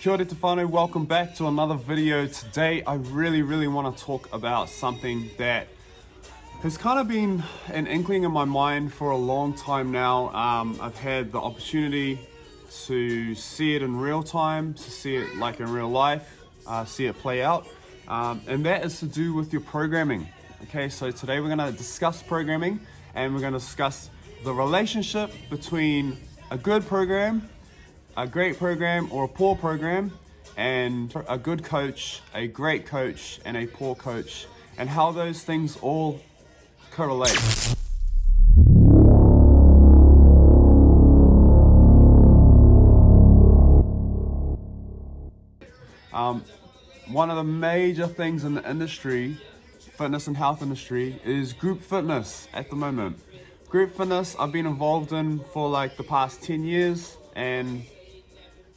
Kia ora te whānau, welcome back to another video. Today I really want to talk about something that has kind of been an inkling in my mind for a long time now. I've had the opportunity to see it in real time, to see it like in real life, see it play out, and that is to do with your programming. Okay, so today we're going to discuss programming, and we're going to discuss the relationship between a good program, a great program, or a poor program, and a good coach, a great coach, and a poor coach, and how those things all correlate. One of the major things in the industry, fitness and health industry, is group fitness at the moment. Group fitness I've been involved in for like the past 10 years, and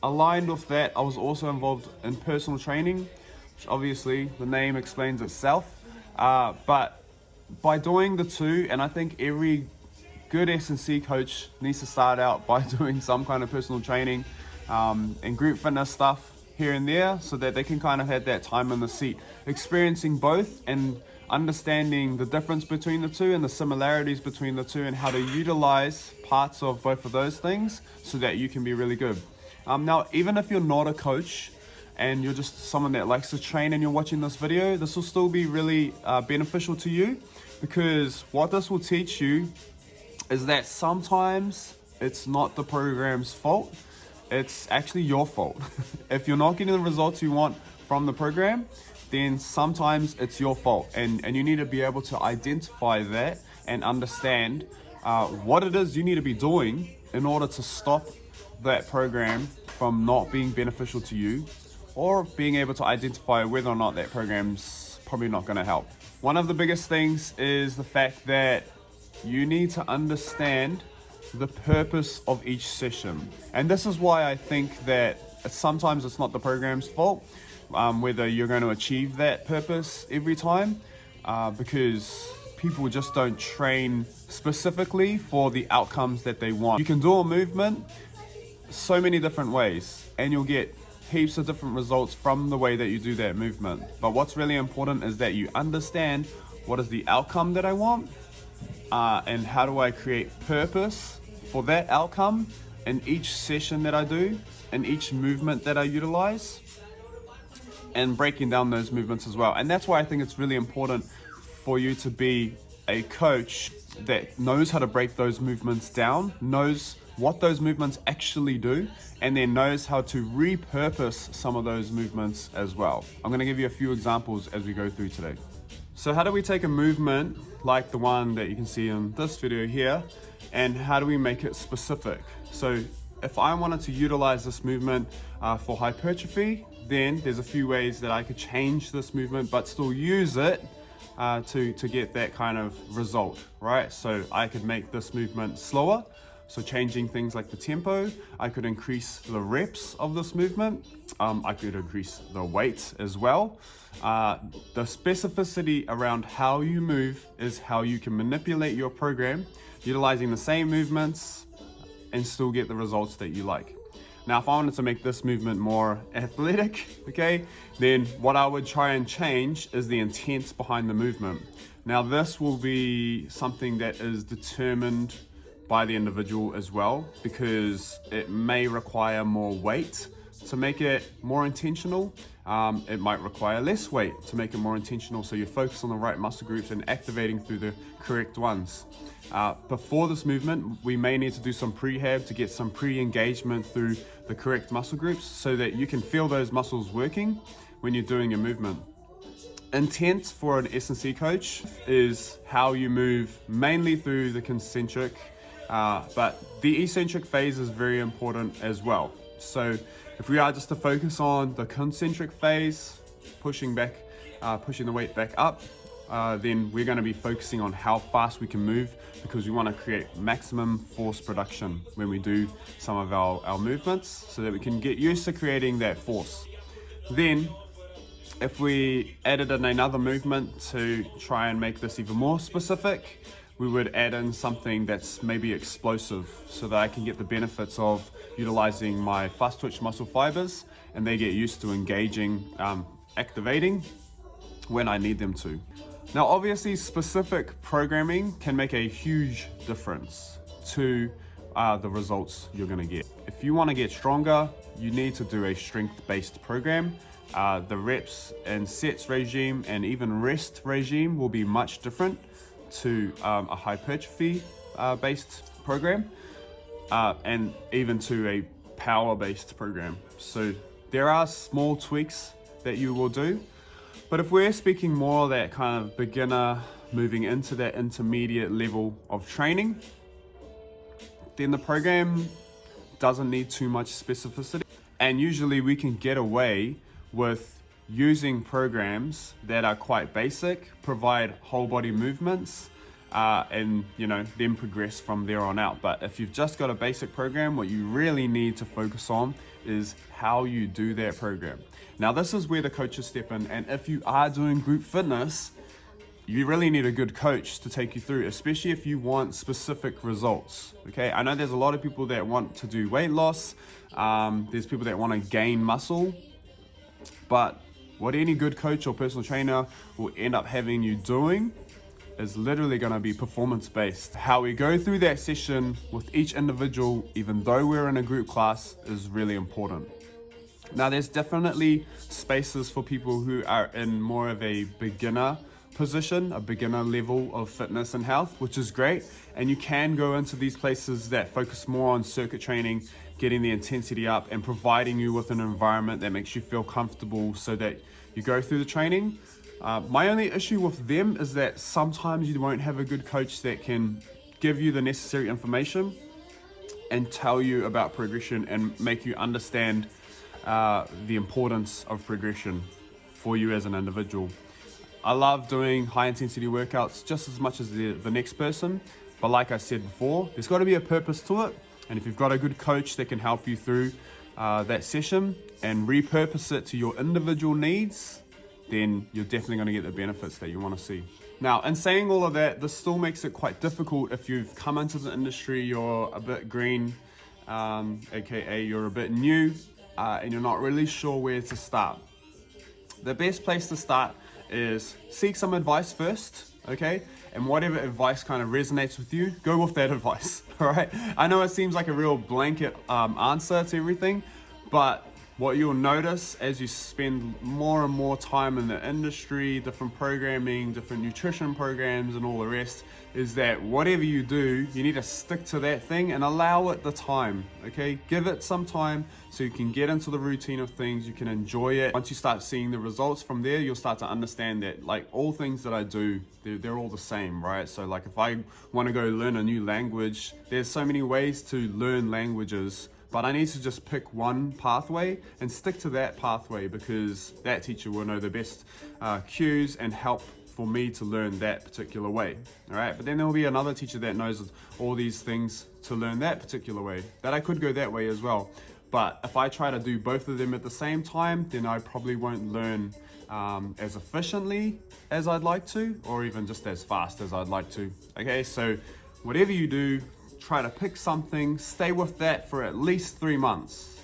aligned with that, I was also involved in personal training, which obviously the name explains itself. But by doing the two, and I think every good S&C coach needs to start out by doing some kind of personal training and group fitness stuff here and there, so that they can kind of have that time in the seat, experiencing both and understanding the difference between the two and the similarities between the two, and how to utilize parts of both of those things so that you can be really good. Now, even if you're not a coach and you're just someone that likes to train and you're watching this video, this will still be really beneficial to you, because what this will teach you is that sometimes it's not the program's fault, it's actually your fault. If you're not getting the results you want from the program, then sometimes it's your fault, and you need to be able to identify that and understand what it is you need to be doing in order to stop that program from not being beneficial to you, or being able to identify whether or not that program's probably not going to help. One of the biggest things is the fact that you need to understand the purpose of each session, and this is why I think that sometimes it's not the program's fault whether you're going to achieve that purpose every time, because people just don't train specifically for the outcomes that they want. You can do a movement so many different ways, and you'll get heaps of different results from the way that you do that movement. But what's really important is that you understand what is the outcome that I want, and how do I create purpose for that outcome in each session that I do, in each movement that I utilize, and breaking down those movements as well. And that's why I think it's really important for you to be a coach that knows how to break those movements down, knows what those movements actually do, and then knows how to repurpose some of those movements as well. I'm going to give you a few examples as we go through today. So how do we take a movement like the one that you can see in this video here, and how do we make it specific? So if I wanted to utilize this movement for hypertrophy, then there's a few ways that I could change this movement but still use it to get that kind of result, right? So I could make this movement slower, so changing things like the tempo. I could increase the reps of this movement. I could increase the weight as well. The specificity around how you move is how you can manipulate your program, utilizing the same movements and still get the results that you like. Now, if I wanted to make this movement more athletic, okay, then what I would try and change is the intent behind the movement. Now, this will be something that is determined by the individual as well, because it may require more weight to make it more intentional. It might require less weight to make it more intentional, so you focus on the right muscle groups and activating through the correct ones. Before this movement, we may need to do some prehab to get some pre-engagement through the correct muscle groups, so that you can feel those muscles working when you're doing a movement. Intent for an S&C coach is how you move, mainly through the concentric, but the eccentric phase is very important as well. So if we are just to focus on the concentric phase, pushing the weight back up, then we're going to be focusing on how fast we can move, because we want to create maximum force production when we do some of our movements, so that we can get used to creating that force. Then if we added in another movement to try and make this even more specific, we would add in something that's maybe explosive, so that I can get the benefits of utilizing my fast twitch muscle fibers and they get used to engaging, activating when I need them to. Now, obviously, specific programming can make a huge difference to the results you're gonna get. If you wanna get stronger, you need to do a strength-based program. The reps and sets regime and even rest regime will be much different to a hypertrophy based program, and even to a power-based program. So there are small tweaks that you will do, but if we're speaking more that kind of beginner moving into that intermediate level of training, then the program doesn't need too much specificity. And usually we can get away with using programs that are quite basic, provide whole body movements, and then progress from there on out. But if you've just got a basic program, what you really need to focus on is how you do that program. Now, this is where the coaches step in, and if you are doing group fitness, you really need a good coach to take you through, especially if you want specific results. Okay, I know there's a lot of people that want to do weight loss, there's people that want to gain muscle, but what any good coach or personal trainer will end up having you doing is literally going to be performance based. How we go through that session with each individual, even though we're in a group class, is really important. Now, there's definitely spaces for people who are in more of a beginner position, a beginner level of fitness and health, which is great. And you can go into these places that focus more on circuit training, getting the intensity up and providing you with an environment that makes you feel comfortable so that you go through the training. My only issue with them is that sometimes you won't have a good coach that can give you the necessary information and tell you about progression and make you understand the importance of progression for you as an individual. I love doing high intensity workouts just as much as the next person, but like I said before, there's got to be a purpose to it. And if you've got a good coach that can help you through that session and repurpose it to your individual needs, then you're definitely going to get the benefits that you want to see. Now, in saying all of that, this still makes it quite difficult if you've come into the industry, you're a bit green, aka you're a bit new, and you're not really sure where to start. The best place to start is seek some advice first, okay? And whatever advice kind of resonates with you, go with that advice, all right? I know it seems like a real blanket answer to everything, but what you'll notice as you spend more and more time in the industry, different programming, different nutrition programs and all the rest, is that whatever you do, you need to stick to that thing and allow it the time, okay? Give it some time so you can get into the routine of things, you can enjoy it. Once you start seeing the results from there, you'll start to understand that like all things that I do, they're all the same, right? So like if I want to go learn a new language, there's so many ways to learn languages, but I need to just pick one pathway and stick to that pathway because that teacher will know the best cues and help for me to learn that particular way, all right? But then there will be another teacher that knows all these things to learn that particular way, that I could go that way as well. But if I try to do both of them at the same time, then I probably won't learn as efficiently as I'd like to, or even just as fast as I'd like to, okay? So whatever you do, try to pick something, stay with that for at least 3 months.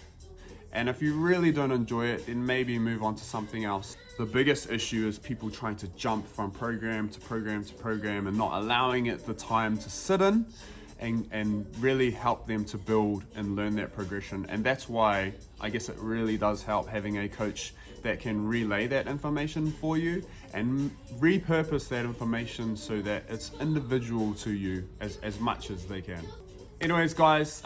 And if you really don't enjoy it, then maybe move on to something else. The biggest issue is people trying to jump from program to program to program and not allowing it the time to sit in and really help them to build and learn that progression. And that's why I guess it really does help having a coach that can relay that information for you and repurpose that information so that it's individual to you as much as they can. Anyways, guys,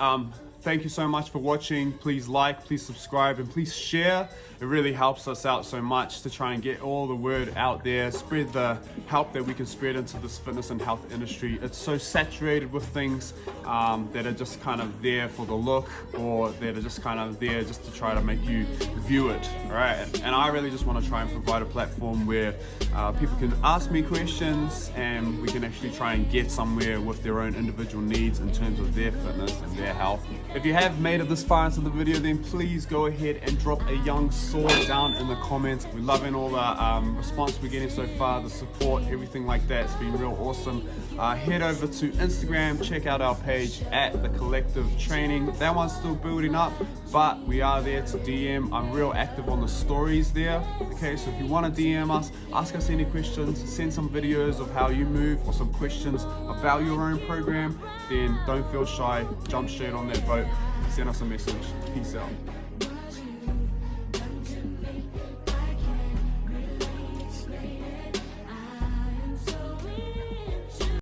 thank you so much for watching. Please like, please subscribe, and please share. It really helps us out so much to try and get all the word out there, spread the help that we can spread into this fitness and health industry. It's so saturated with things that are just kind of there for the look, or that are just kind of there just to try to make you view it, all right? And I really just want to try and provide a platform where people can ask me questions and we can actually try and get somewhere with their own individual needs in terms of their fitness and their health. If you have made it this far into the video, then please go ahead and drop a young sword down in the comments. We're loving all the response we're getting so far, the support, everything like that. It's been real awesome. Head over to Instagram, check out our page at The Collective Training. That one's still building up, but we are there to DM. I'm real active on the stories there. Okay, so if you want to DM us, ask us any questions, send some videos of how you move or some questions about your own program, then don't feel shy, jump straight on that boat, send us a message. Peace out.